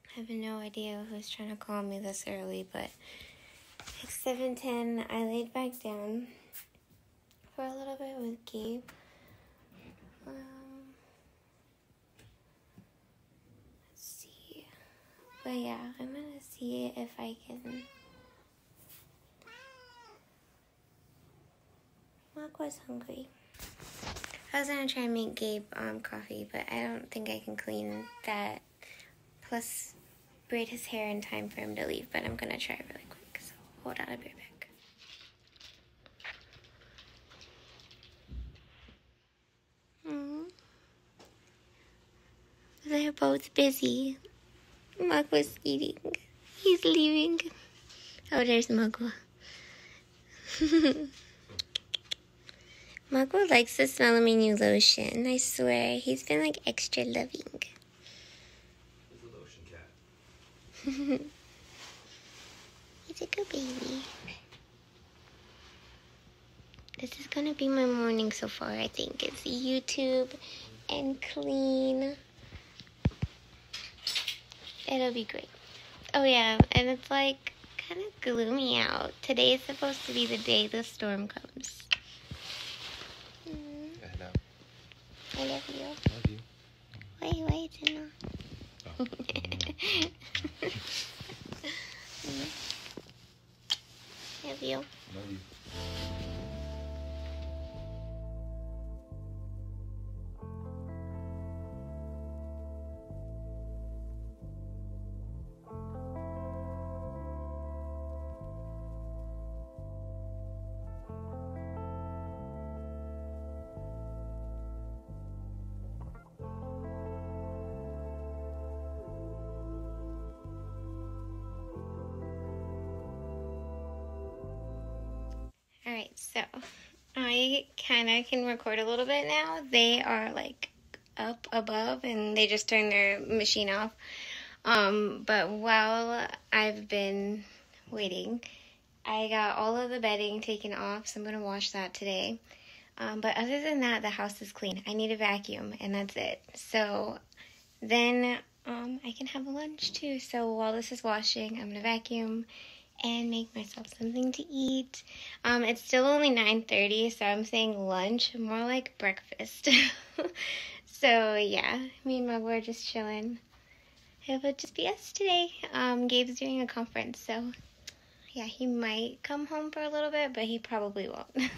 I have no idea who's trying to call me this early, but it's 7:10. I laid back down for a little bit with Gabe. Let's see. But yeah, I'm gonna see if I can. Mark was hungry. I was gonna try and make Gabe coffee, but I don't think I can clean that. Plus, braid his hair in time for him to leave, but I'm gonna try really quick. So hold on, I'll be right back. They're both busy. Mug was eating. He's leaving. Oh, there's Mugwa. Mugwa likes the smell of my new lotion. I swear, he's been like extra loving. He's a lotion cat. He's a good baby. This is gonna be my morning so far, I think. It's YouTube and clean. It'll be great. Oh yeah, and it's like kind of gloomy out. Today is supposed to be the day the storm comes. I know. I love you. Love you. Wait, it's enough. Oh. Love you. Love you. Alright, so I kind of can record a little bit now. They are like up above and they just turned their machine off. But while I've been waiting, I got all of the bedding taken off, so I'm going to wash that today. But other than that, the house is clean. I need a vacuum, and that's it. So then I can have lunch too. So while this is washing, I'm going to vacuum and make myself something to eat. It's still only 9:30, so I'm saying lunch, more like breakfast. So yeah, me and Mug were just chilling. It would just be us today. Gabe's doing a conference, so yeah, he might come home for a little bit, but he probably won't.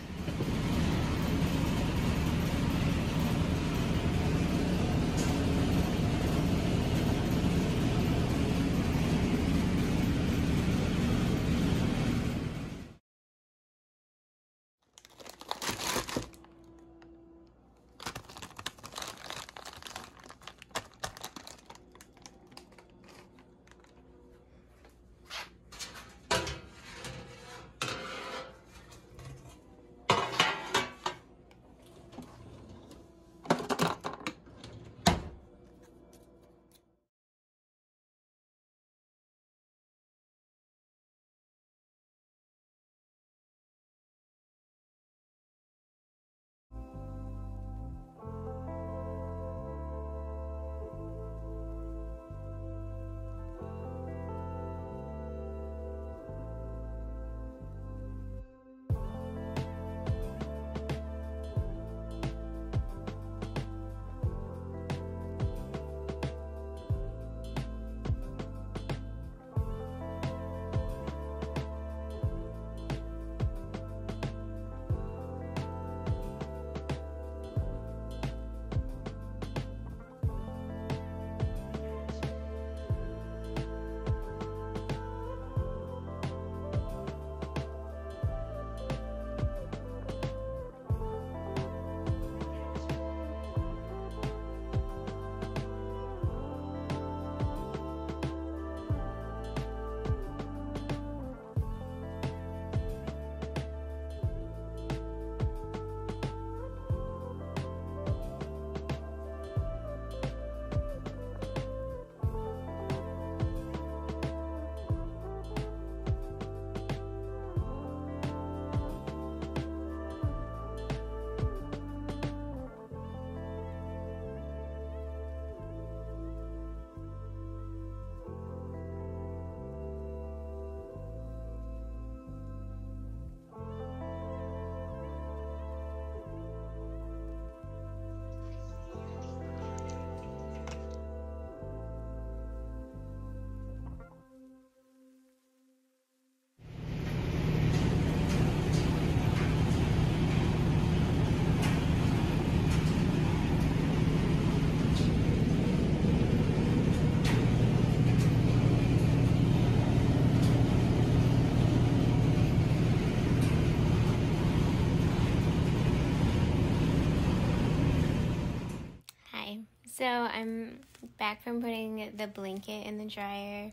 So I'm back from putting the blanket in the dryer.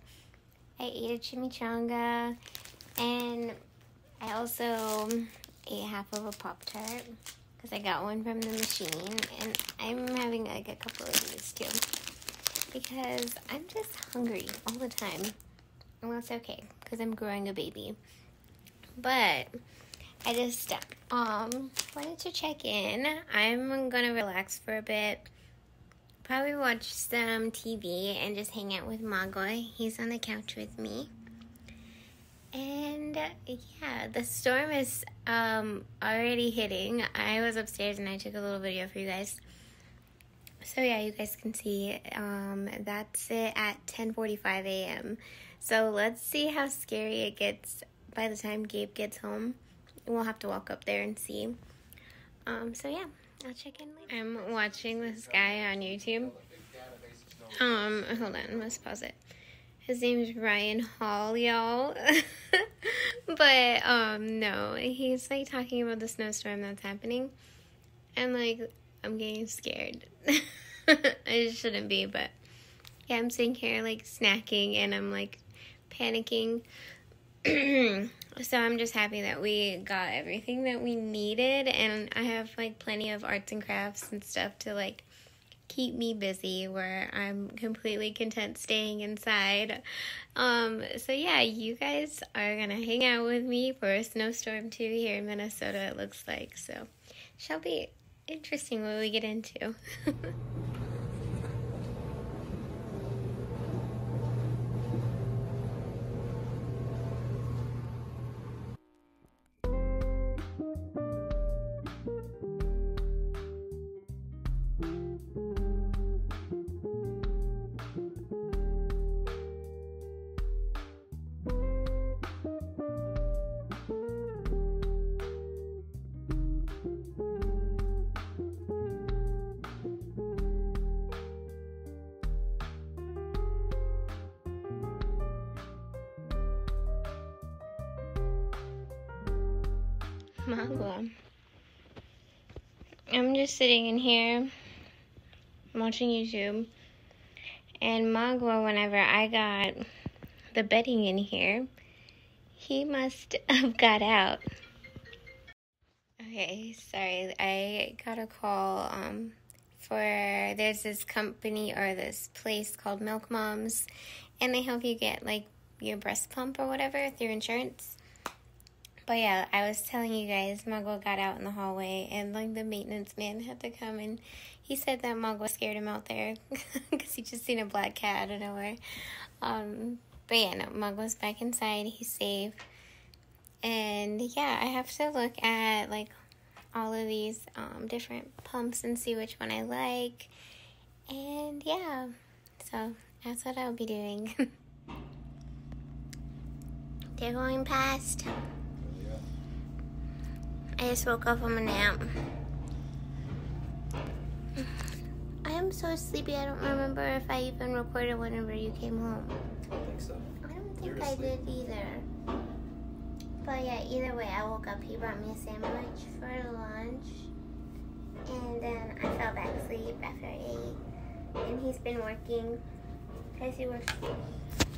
I ate a chimichanga, and I also ate half of a Pop-Tart because I got one from the machine, and I'm having like a couple of these too because I'm just hungry all the time. Well, it's okay because I'm growing a baby. But I just wanted to check in. I'm gonna relax for a bit. Probably watch some TV and just hang out with Magoy. He's on the couch with me. And yeah, the storm is already hitting. I was upstairs and I took a little video for you guys. So yeah, you guys can see that's it at 10:45 a.m. So let's see how scary it gets by the time Gabe gets home. We'll have to walk up there and see. So yeah, I'll check in later. I'm watching this guy on YouTube. Hold on, let's pause it. His name's Ryan Hall, y'all. But no, he's like talking about the snowstorm that's happening. And like, I'm getting scared. I shouldn't be, but yeah, I'm sitting here like snacking and I'm like panicking. So I'm just happy that we got everything that we needed, and I have like plenty of arts and crafts and stuff to like keep me busy, where I'm completely content staying inside. So yeah, you guys are gonna hang out with me for a snowstorm too here in Minnesota, it looks like. So shall be interesting what we get into. Magua. I'm just sitting in here watching YouTube, and Magua, whenever I got the bedding in here, he must have got out. Okay, sorry, I got a call there's this company or this place called Milk Moms, and they help you get like your breast pump or whatever through insurance. But yeah, I was telling you guys, Magua got out in the hallway, and like the maintenance man had to come, and he said that Magua scared him out there because he just seen a black cat out of nowhere. But yeah, no, Magua's back inside. He's safe. And yeah, I have to look at like all of these different pumps and see which one I like. And yeah, so that's what I'll be doing. They're going past. I just woke up from a nap. I am so sleepy, I don't remember if I even recorded whenever you came home. I don't think so. I don't think I did either. But yeah, either way, I woke up, he brought me a sandwich for lunch. And then I fell back asleep after I ate. And he's been working, because he works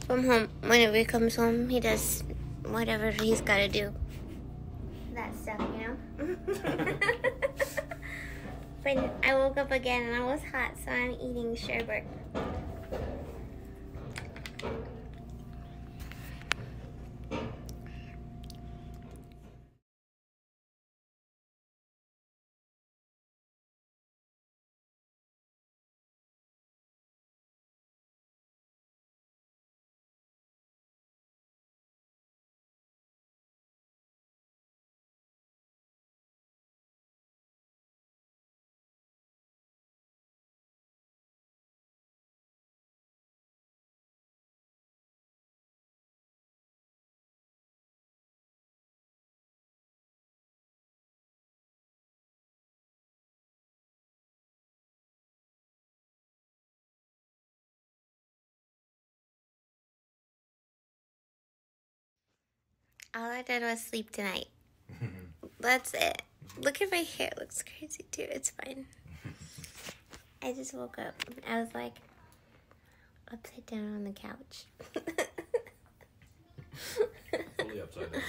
from home. Whenever he comes home, he does whatever he's got to do. That stuff, you know? But I woke up again and I was hot, so I'm eating sherbet. All I did was sleep tonight. That's it. Look at my hair. It looks crazy too. It's fine. I just woke up. I was like upside down on the couch. Fully upside down.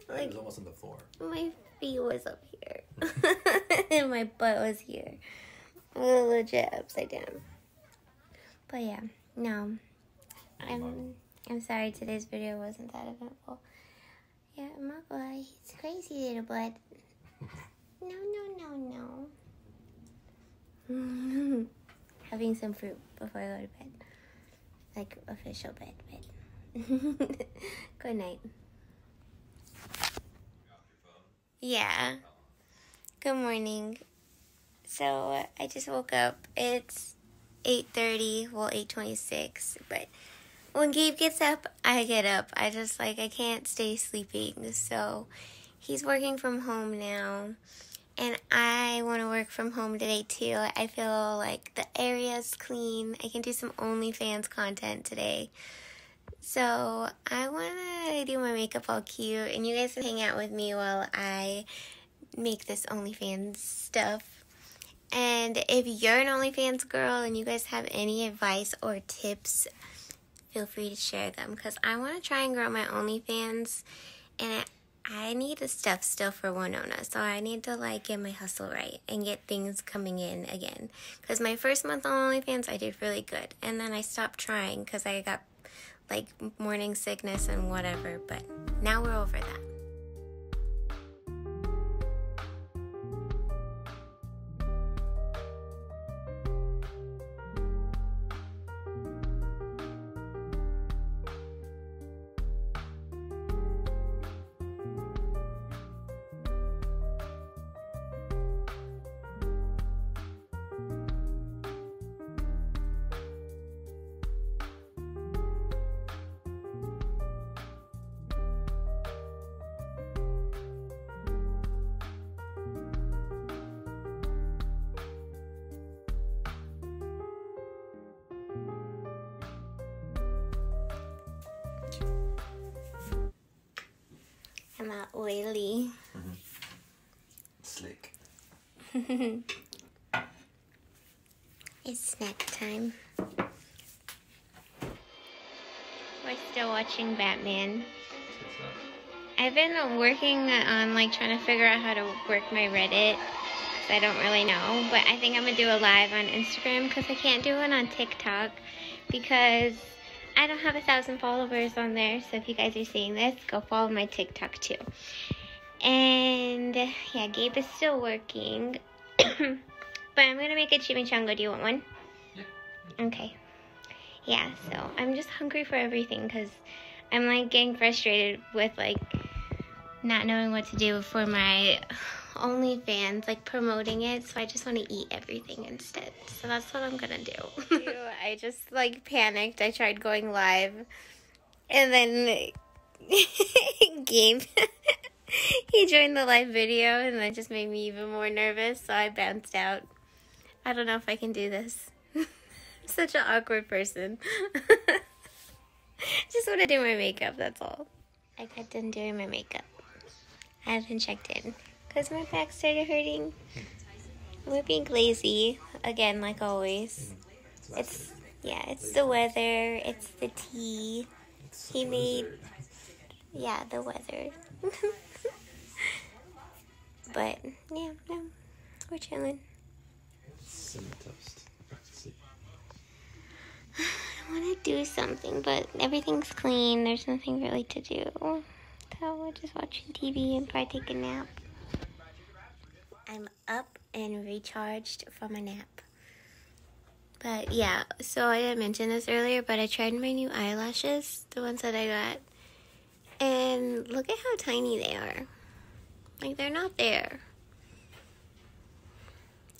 Like, It was almost on the floor. my feet was up here. And my butt was here. I was legit upside down. But yeah, no. I'm sorry today's video wasn't that eventful. Yeah, my boy, he's crazy little bud. No. Having some fruit before I go to bed. Like, official bed. Good night. Yeah. Good morning. So, I just woke up. It's 8:30, well, 8:26, but when Gabe gets up, I get up. I can't stay sleeping. So, he's working from home now. And I want to work from home today, too. I feel like the area's clean. I can do some OnlyFans content today. So, I want to do my makeup all cute. And you guys can hang out with me while I make this OnlyFans stuff. And if you're an OnlyFans girl and you guys have any advice or tips, feel free to share them. Because I want to try and grow my OnlyFans. And I need the stuff still for Winona, so I need to, get my hustle right and get things coming in again. Because my first month on OnlyFans, I did really good. And then I stopped trying because I got, morning sickness and whatever. But now we're over that. I'm not oily. Mm-hmm. Slick. It's snack time. We're still watching Batman. I've been working on trying to figure out how to work my Reddit, because I don't really know. But I think I'm going to do a live on Instagram, because I can't do it on TikTok because I don't have 1,000 followers on there. So if you guys are seeing this, go follow my TikTok too. And yeah, Gabe is still working. But I'm going to make a chimichanga. Do you want one? Yeah. Okay. Yeah, so I'm just hungry for everything because I'm getting frustrated with not knowing what to do for my OnlyFans, promoting it. So I just want to eat everything instead. So that's what I'm going to do. I just panicked. I tried going live. And then Gabe, he joined the live video and that just made me even more nervous. So I bounced out. I don't know if I can do this. I'm such an awkward person. Just want to do my makeup, that's all. I got done doing my makeup. I haven't checked in because my back started hurting. We're being lazy again, like always. It's the weather. It's the tea. He made, the weather. But yeah, no, we're chilling. Cinnamon toast. Practically. I want to do something, but everything's clean. There's nothing really to do. So we're just watching TV and probably take a nap. I'm up and recharged from a nap. But yeah, so I didn't mention this earlier, but I tried my new eyelashes, the ones that I got. And look at how tiny they are. They're not there.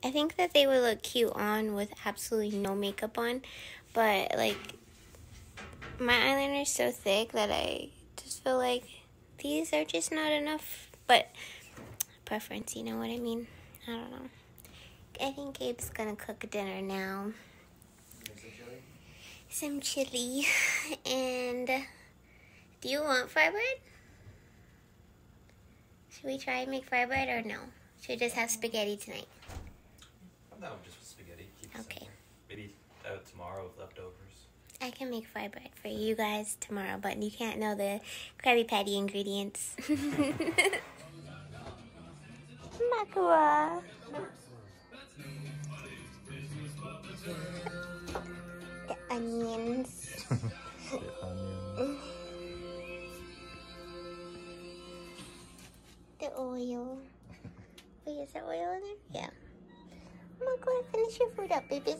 I think that they would look cute on with absolutely no makeup on. But, my eyeliner is so thick that I just feel like these are just not enough. But, preference, you know what I mean? I don't know. I think Gabe's gonna cook dinner now. Some chili. And, do you want fry bread? Should we try and make fry bread or no? Should we just have spaghetti tonight? I'm down just with spaghetti. Keep it Okay. simple. Maybe tomorrow with leftovers. I can make fry bread for you guys tomorrow, but you can't know the Krabby Patty ingredients. Makua. The onions. The onions. The oil. Wait, is there oil in there? Yeah. Makua, finish your food up, babies.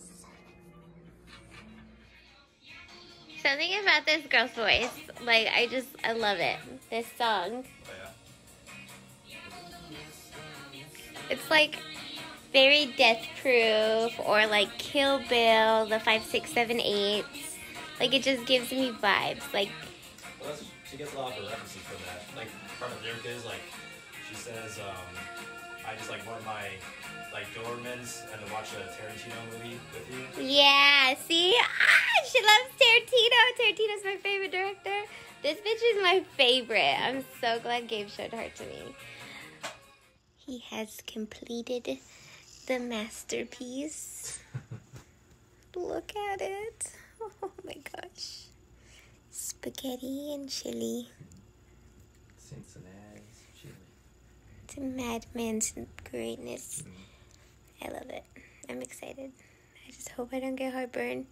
Something about this girl's voice, like, I love it. This song. Oh, yeah. It's like very Death Proof or like Kill Bill, the 5, 6, 7, 8. Like, it just gives me vibes. Like, Well, she gets a lot of her references from that. Like, part of the lyric is, like, she says, I just, like, one of my, like, Dobermans and to watch a Tarantino movie with you. yeah, see? She loves Tarantino. Tarantino's my favorite director. This bitch is my favorite. I'm so glad Gabe showed her to me. He has completed the masterpiece. Look at it. Oh my gosh. Spaghetti and chili. Cincinnati's chili. It's a madman's greatness. I love it. I'm excited. I just hope I don't get heartburn.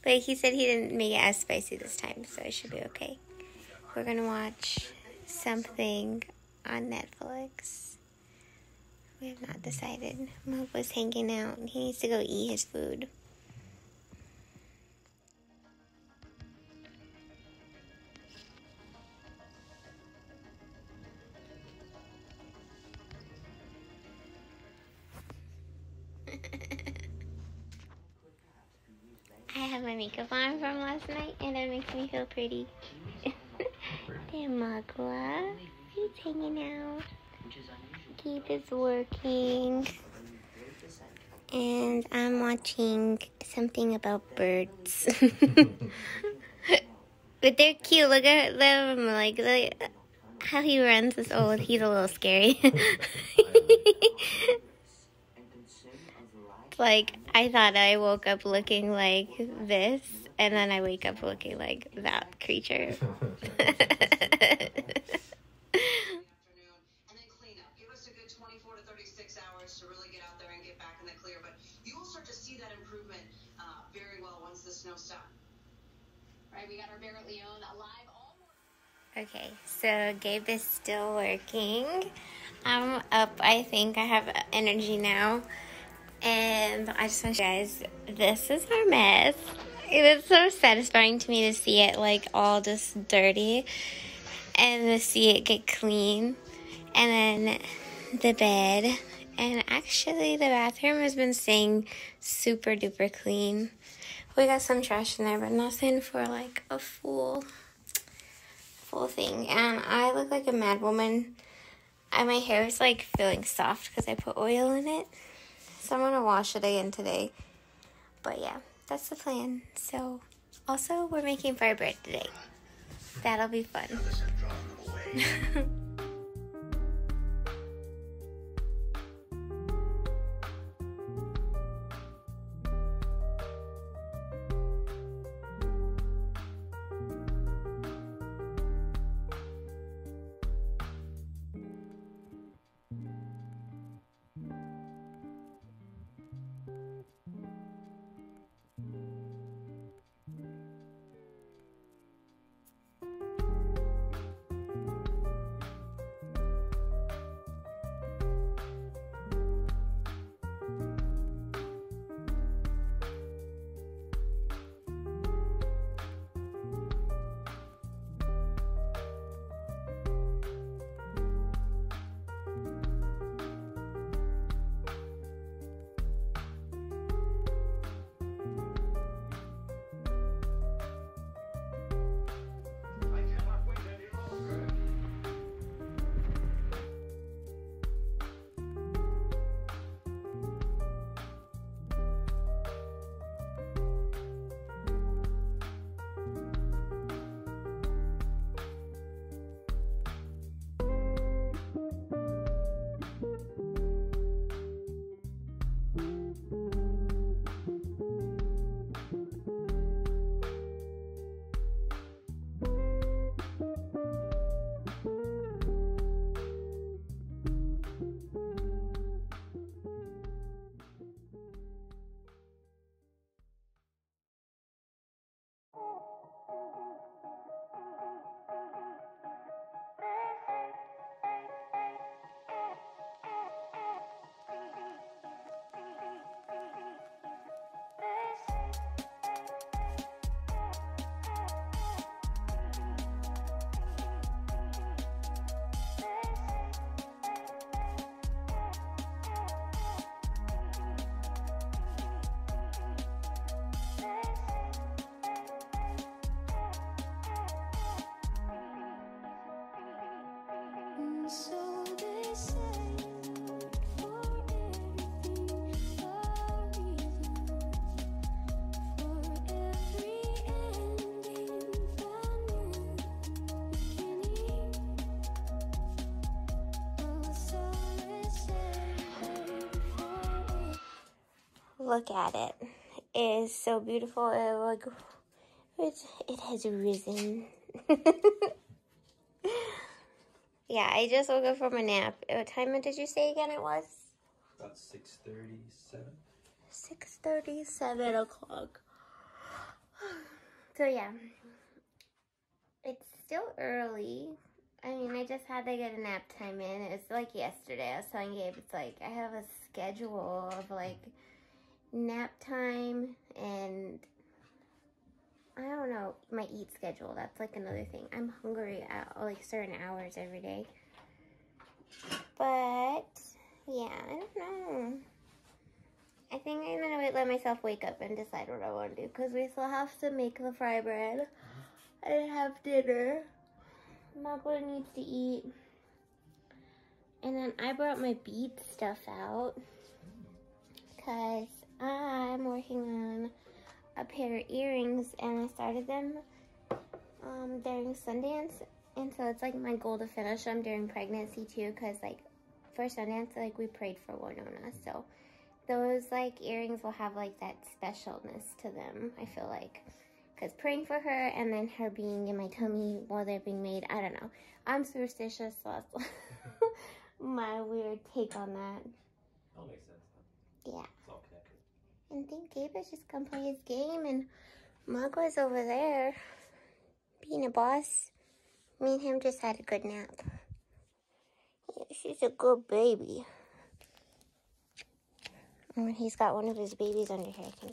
But he said he didn't make it as spicy this time, so it should be okay. We're gonna watch something on Netflix. We have not decided. Mug was hanging out. He needs to go eat his food. I have my makeup on from last night, and it makes me feel pretty. There, Magua. He's hanging out. Keith is working. And I'm watching something about birds. But they're cute. Look at them. Like how he runs is old. He's a little scary. Like, I thought I woke up looking like this, and then I wake up looking like that creature. And then clean up. Give us a good 24 to 36 hours to really get out there and get back in the clear. But you will start to see that improvement very well once the snow stops. Right, we got our Barrett Leone alive all morning. Okay, so Gabe is still working. I'm up. I think I have energy now. And I just want to show you guys, this is our mess. It is so satisfying to me to see it like all just dirty and to see it get clean. And then the bed. And actually the bathroom has been staying super duper clean. We got some trash in there, but nothing for like a full thing. And I look like a mad woman. And my hair is like feeling soft because I put oil in it. So I'm going to wash it again today. But yeah, that's the plan. So, also, we're making fry bread today. That'll be fun. So they say for everything a reason, for every ending a new beginning. Oh, so they say for it. Look at it. It is so beautiful. It has risen. Yeah, I just woke up from a nap. What time did you say again it was? About 6:37. 6:37 o'clock. So yeah, it's still early. I mean, I just had to get a nap time in. It's like yesterday. I was telling Gabe, it's like I have a schedule of like nap time and I don't know, my eat schedule. That's like another thing. I'm hungry at like certain hours every day. But yeah, I don't know. I think I'm gonna let myself wake up and decide what I want to do because we still have to make the fry bread and have dinner. Marco needs to eat. And then I brought my bead stuff out because I'm working on a pair of earrings and I started them during Sundance, and so it's like my goal to finish them during pregnancy too, because like for Sundance, like we prayed for Winona, so those like earrings will have like that specialness to them, I feel like, because praying for her and then her being in my tummy while they're being made, I don't know, I'm superstitious, so that's my weird take on that. That'll make sense then. Yeah. It's all connected. And think Gabe is just gonna play his game and Magwa's over there being a boss. Me and him just had a good nap. Yeah, she's a good baby. And he's got one of his babies under here. I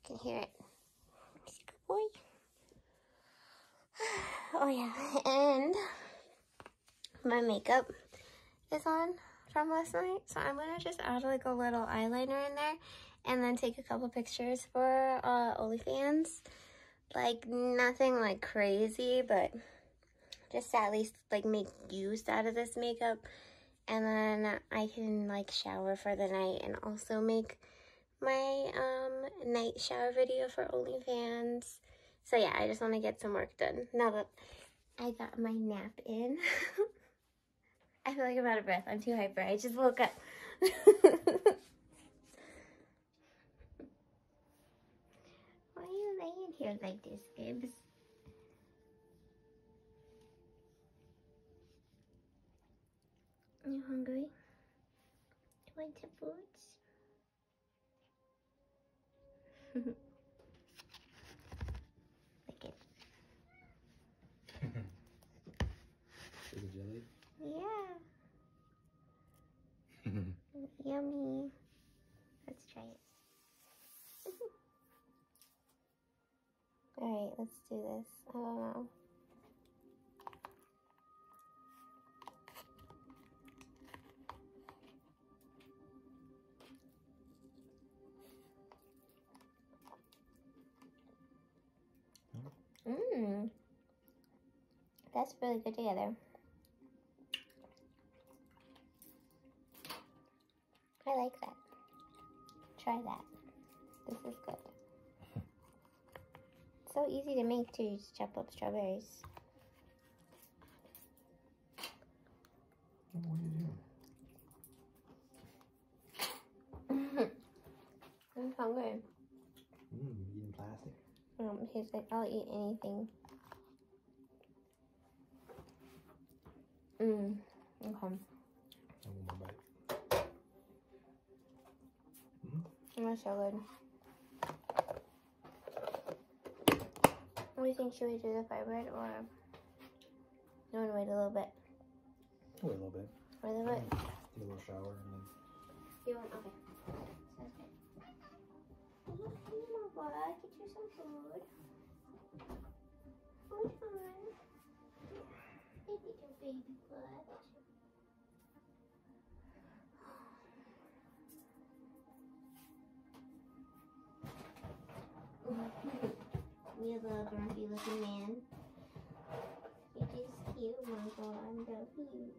can hear it. He's a good boy. Oh yeah, and my makeup is on from last night. So I'm gonna just add like a little eyeliner in there and then take a couple pictures for OnlyFans. Like nothing like crazy, but just to at least like make use out of this makeup. And then I can like shower for the night and also make my night shower video for OnlyFans. So yeah, I just want to get some work done now that I got my nap in. I feel like I'm out of breath. I'm too hyper. I just woke up. Why are you laying here like this, Gibbs? Are you hungry? Do you want some foods? Like it. Is it jelly? Yeah. Yummy. Let's try it. Alright, let's do this. I don't know. Mmm. That's really good together. I like that. Try that. This is good. It's so easy to make too. You just chop up strawberries. What are you doing? I'm hungry. Eating plastic? He's like, I'll eat anything. Okay. I want my bite. That's so good. What do you think? Should we do the frybread or you want to wait a little bit? Wait a little bit. Wait a little bit? Take a little shower and then. You want? Okay. Sounds good. butt. Get you some food. Hold on. Look at your baby butt. You little grumpy looking man. You're just cute, oh my god, so cute.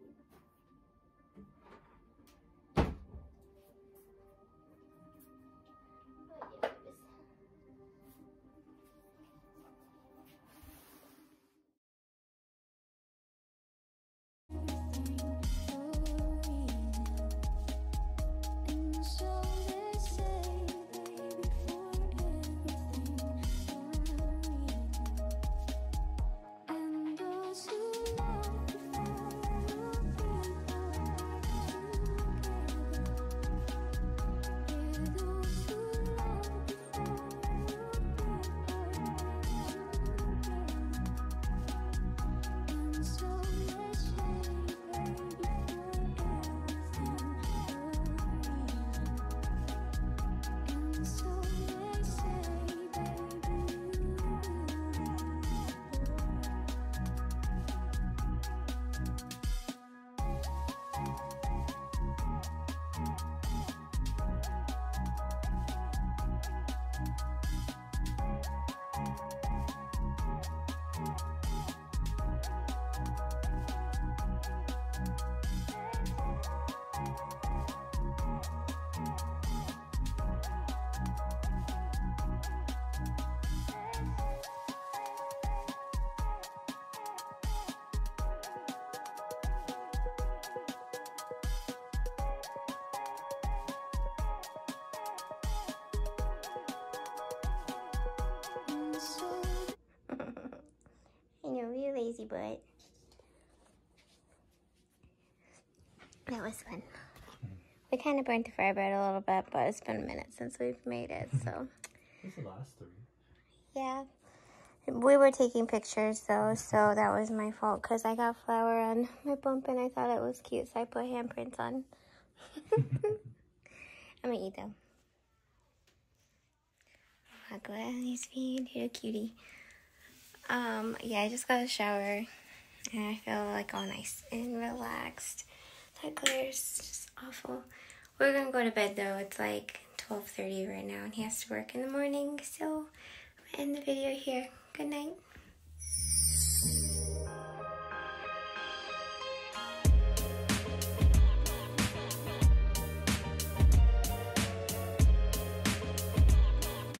I know, you're lazy, but that was fun. We kind of burnt the fry bread a little bit, but it's been a minute since we've made it, so. What's the last 3? Yeah. We were taking pictures, though, so that was my fault, because I got flour on my bump, and I thought it was cute, so I put handprints on. I'm gonna eat them. Oh, Gladys, you're a cutie. Yeah, I just got a shower, and I feel like all nice and relaxed. That glare is just awful. We're gonna go to bed though. It's like 12:30 right now, and he has to work in the morning, so I'm gonna end the video here. Good night.